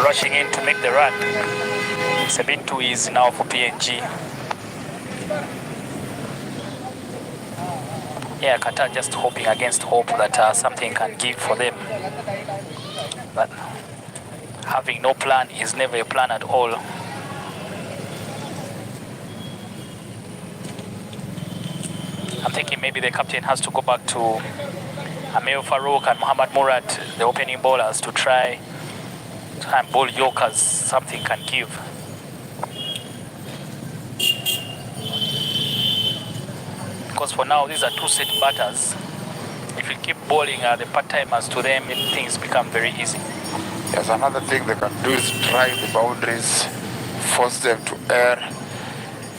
rushing in to make the run. It's a bit too easy now for PNG. Yeah, Qatar just hoping against hope that something can give for them. But having no plan is never a plan at all. I'm thinking maybe the captain has to go back to Amir Farouk and Muhammad Murad, the opening bowlers, to try and bowl Yorkers. Something can give. Because for now, these are two set batters. If you keep bowling the part-timers to them, things become very easy. Yes, another thing they can do is try the boundaries, force them to air.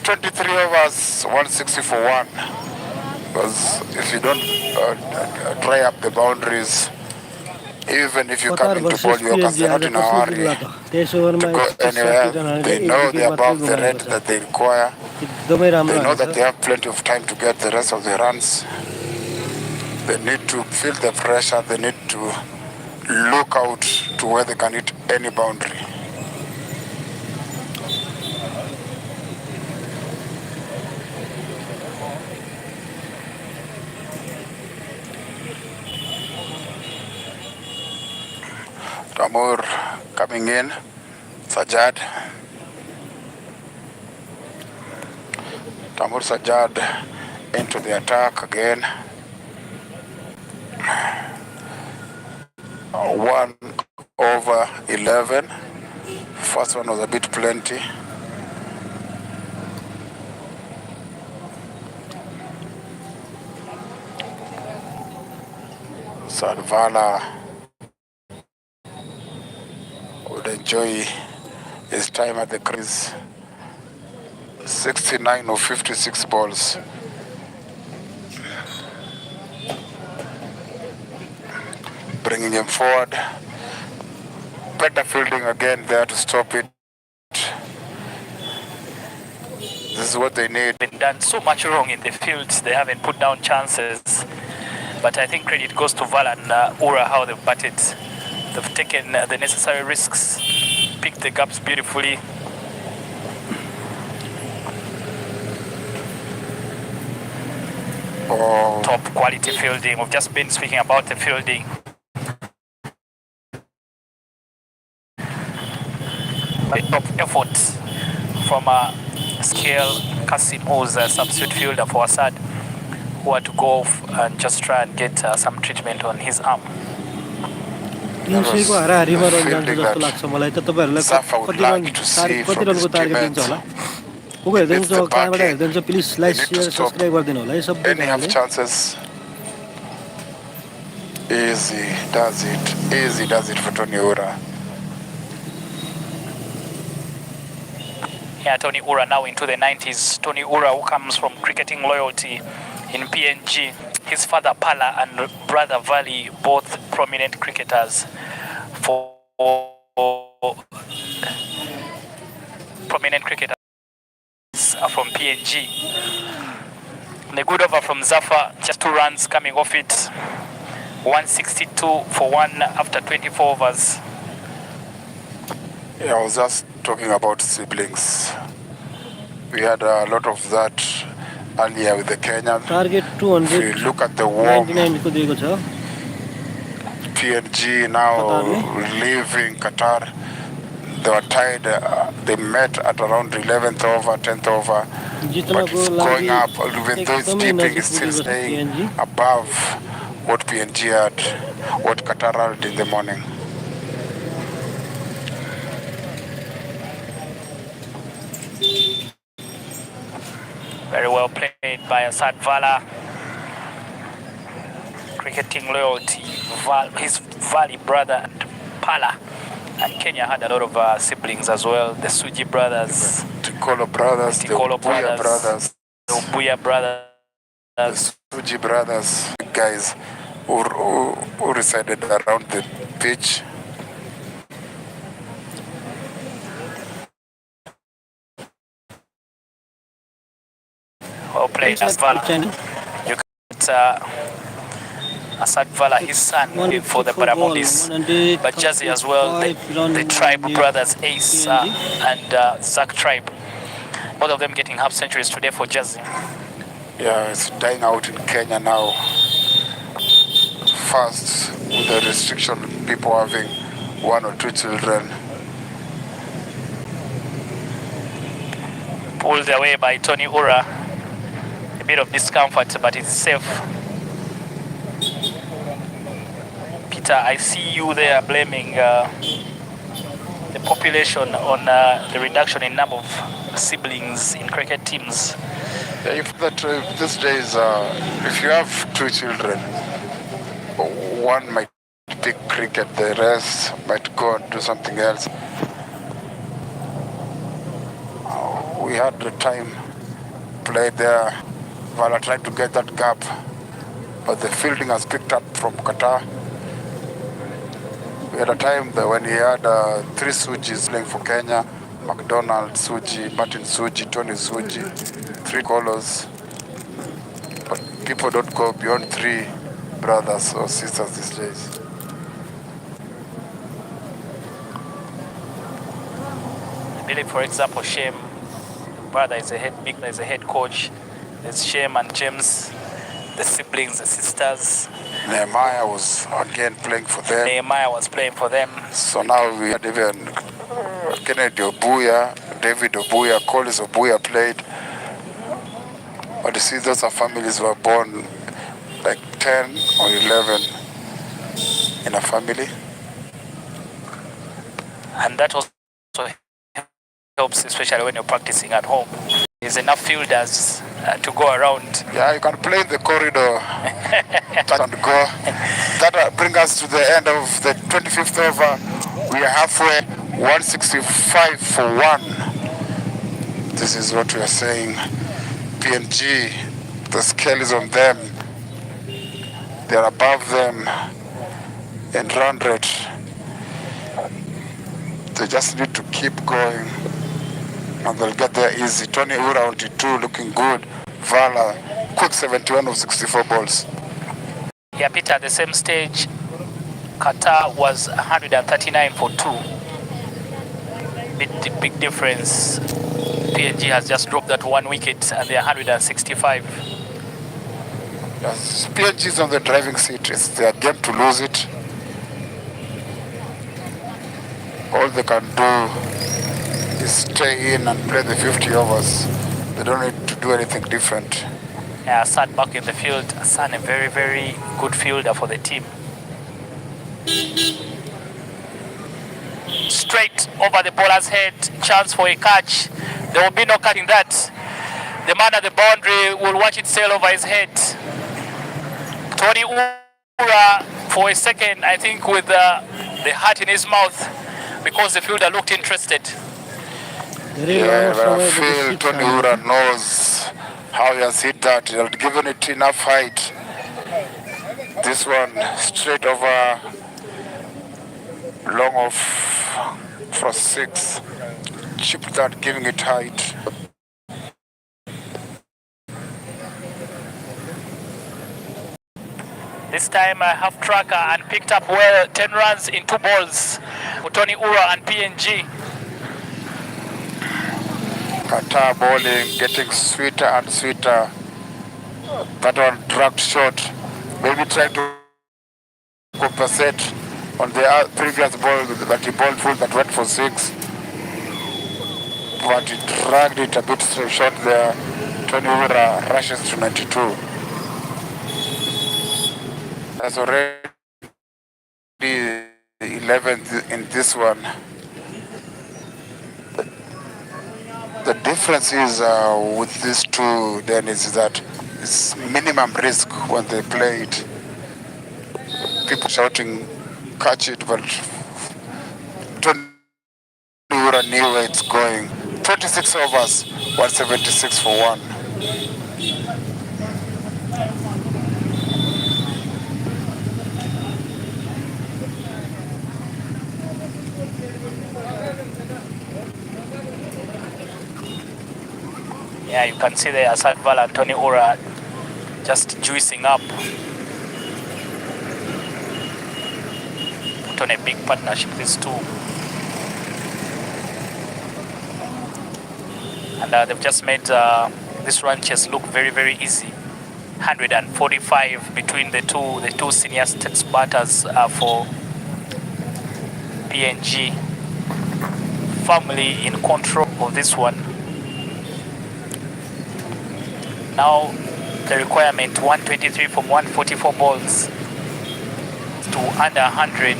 23 overs, 160 for one. Because if you don't try up the boundaries, even if you come into ball Yorkers, they're not in a hurry to go anywhere. They know they're above the rate that they require. They know that they have plenty of time to get the rest of the runs. They need to feel the pressure. They need to look out to where they can hit any boundary. Tamur coming in, Sajjad. Tamur Sajjad into the attack again. 1 over 11. First one was a bit plenty. Sadvala would enjoy his time at the crease. 69 of 56 balls. Bringing him forward. Better fielding again there to stop it. This is what they need. They've done so much wrong in the fields. They haven't put down chances. But I think credit goes to Val and Ura, how they've batted. They've taken the necessary risks, picked the gaps beautifully. Oh. Top quality fielding. We've just been speaking about the fielding. Top effort from Scale Kasim, who's a substitute fielder for Assad, who had to go off and just try and get some treatment on his arm. Safa would like to see from his teammates. It's the backing. They need to stop any half chances. Easy does it for Tony Ura. Yeah, Tony Ura now into the 90s. Tony Ura, who comes from cricketing loyalty in PNG. His father Pala and brother Vali, both prominent cricketers for from PNG. The good over from Zafar, just 2 runs coming off it. 162 for 1 after 24 overs. Yeah, I was just talking about siblings. We had a lot of that earlier with the Kenyan. Target 200. If you look at the warm, PNG now leaving Qatar. They were tied. They met at around 11th over, 10th over. But it's going up, even though it's dipping, it's still staying above what PNG had, what Qatar had in the morning. Very well played by Asad Vala. Cricketing loyalty. His Valley brother and Pala. And Kenya had a lot of siblings as well. The Suji brothers. Tikolo brothers. The Ubuya brothers. The Ubuya brothers. The Suji brothers. Guys who resided around the pitch. Well played as well. You can Asad Vala, his son, for the Baramundis. But Jazzy as well, the Tribe brothers, Ace and Zach Tribe. Both of them getting half centuries today for Jazzy. Yeah, it's dying out in Kenya now. First, with the restriction, people having 1 or 2 children. Pulled away by Tony Ura. A bit of discomfort, but it's safe. Peter, I see you there blaming the population on the reduction in number of siblings in cricket teams. Yeah, these days, if you have 2 children, one might pick cricket, the rest might go and do something else. We had the time played there. Vala tried to get that gap, but the fielding has picked up from Qatar. We had a time that when he had 3 Sujis playing for Kenya, McDonald, Suji, Martin Suji, Tony Suji, 3 callers. But people don't go beyond 3 brothers or sisters these days. I believe, for example, Shem, brother is a head coach. There's Shem and James, the siblings, the sisters. Nehemiah was again playing for them. Nehemiah was playing for them. So now we had even Kennedy Obuya, David Obuya, Collins Obuya played. But you see, those are families who were born like 10 or 11 in a family. And that also helps, especially when you're practicing at home. There's enough fielders to go around. Yeah, you can play in the corridor and go. That brings us to the end of the 25th over. We are halfway, 165 for 1. This is what we are saying. PNG, the scale is on them. They are above them in run rate. They just need to keep going, and they'll get there easy. Tony Ura on 2 looking good. Vala, quick 71 of 64 balls. Yeah, Peter, at the same stage, Qatar was 139 for 2. Big difference. PNG has just dropped that 1 wicket and they're 165. Yes, PNG is on the driving seat. It's their game to lose it. All they can do is stay in and play the 50 overs. They don't need to do anything different. Yeah, Assad back in the field. Assad, a very, very good fielder for the team. Straight over the bowler's head. Chance for a catch. There will be no cutting that. The man at the boundary will watch it sail over his head. Tony Ura, for a second, I think with the heart in his mouth, because the fielder looked interested. Yeah, but I feel Tony Ura knows how he has hit that. He has given it enough height. This one straight over, long off for 6. Chip that, giving it height. This time I have tracker and picked up well 10 runs in 2 balls for Tony Ura and PNG. Qatar bowling, getting sweeter and sweeter. That one dragged short. Maybe trying to compensate on the previous ball that he bowled full that went for 6. But he dragged it a bit short there. Tony Ura rushes to 92. That's already 11th in this one. The difference is with these two, then, is that it's minimum risk when they play it. People shouting, catch it, but Tony Ura knew where it's going. 26 overs, 176 for 1. Yeah, you can see there Asad Vala and Tony Ura just juicing up. put on a big partnership, these two. And they've just made this run chase look very, very easy. 145 between the two senior states batters for PNG. Firmly in control of this one. Now the requirement 123 from 144 balls to under 100.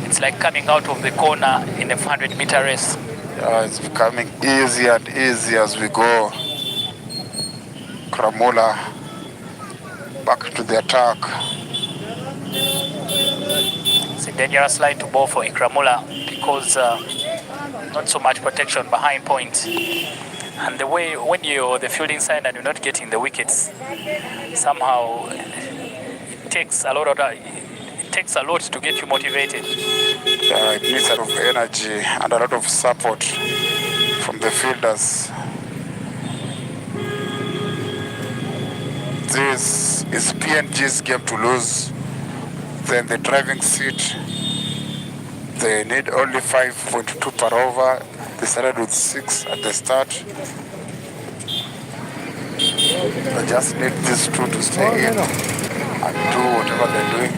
It's like coming out of the corner in a 400-meter race. Yeah, it's becoming easier and easier as we go. Kramula back to the attack. It's a dangerous line to ball for Ikramula because not so much protection behind point. And the way when you're the fielding side and you're not getting the wickets, somehow it takes a lot to get you motivated. Yeah, it needs a lot of energy and a lot of support from the fielders. This is PNG's game to lose. Then the driving seat, they need only 5.2 per over. They started with 6 at the start. They just need these two to stay in and do whatever they're doing.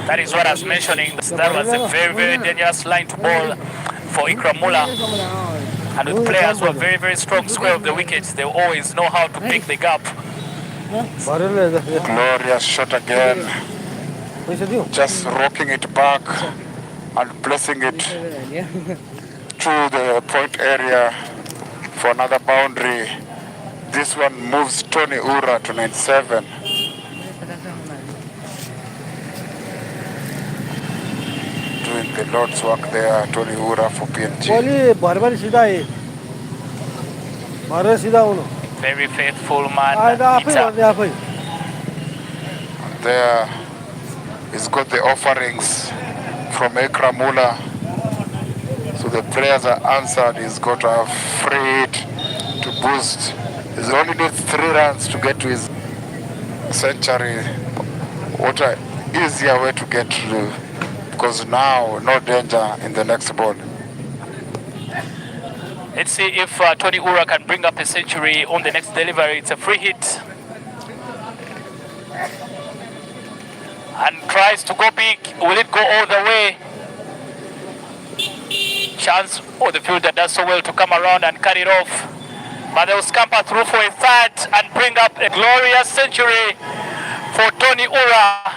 That is what I was mentioning. That was a very, very dangerous line to ball for Ikramula. And with players who are very, very strong square of the wickets, they always know how to pick the gap. Glorious shot again. Just rocking it back and placing it through the point area for another boundary. This one moves Tony Ura to 97. Doing the Lord's work there, Tony Ura for PNG. Very faithful man. There he's got the offerings from Ikramula. So the prayers are answered. He's got a free hit to boost. He only needs 3 runs to get to his century. What an easier way to get to, because now no danger in the next ball. Let's see if Tony Ura can bring up a century on the next delivery. It's a free hit. And tries to go big. Will it go all the way? Chance. Oh, the fielder does so well to come around and cut it off. But they'll scamper through for a third and bring up a glorious century for Tony Ura.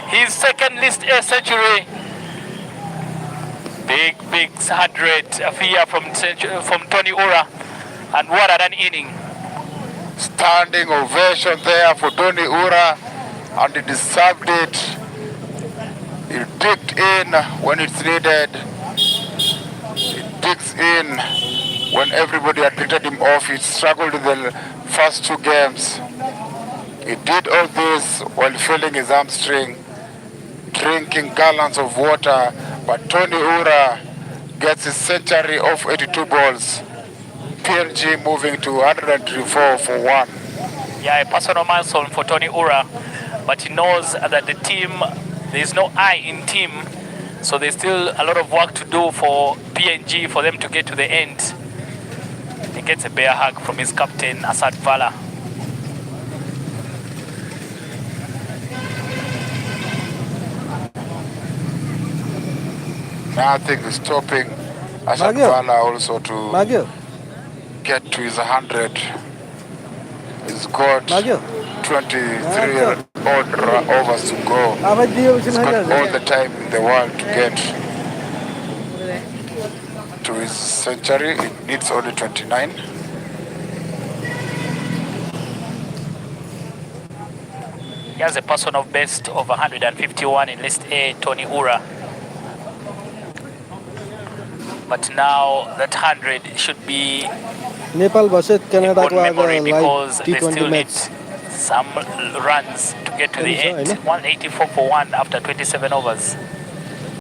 His second list A century. Big 100 here from Tony Ura. And what an inning. Standing ovation there for Tony Ura, and he deserved it. He digged in when it's needed. He digs in when everybody had written him off. He struggled in the first 2 games. He did all this while feeling his hamstring, drinking gallons of water. But Tony Ura gets his century off 82 balls. PNG moving to 104 for 1. Yeah, a personal milestone for Tony Ura. But he knows that the team, there is no I in team. So there's still a lot of work to do for PNG for them to get to the end. He gets a bear hug from his captain, Asad Vala. Nothing is stopping Asad Vala also to get to his 100. He's got 23 odd overs to go. He's got all the time in the world to get to his century. It needs only 29. He has a personal best of 151 in list A, Tony Ura. But now that 100 should be Nepal versus Canada in memory because they T20 still need match. some runs to get to the end. 184 for 1 after 27 overs.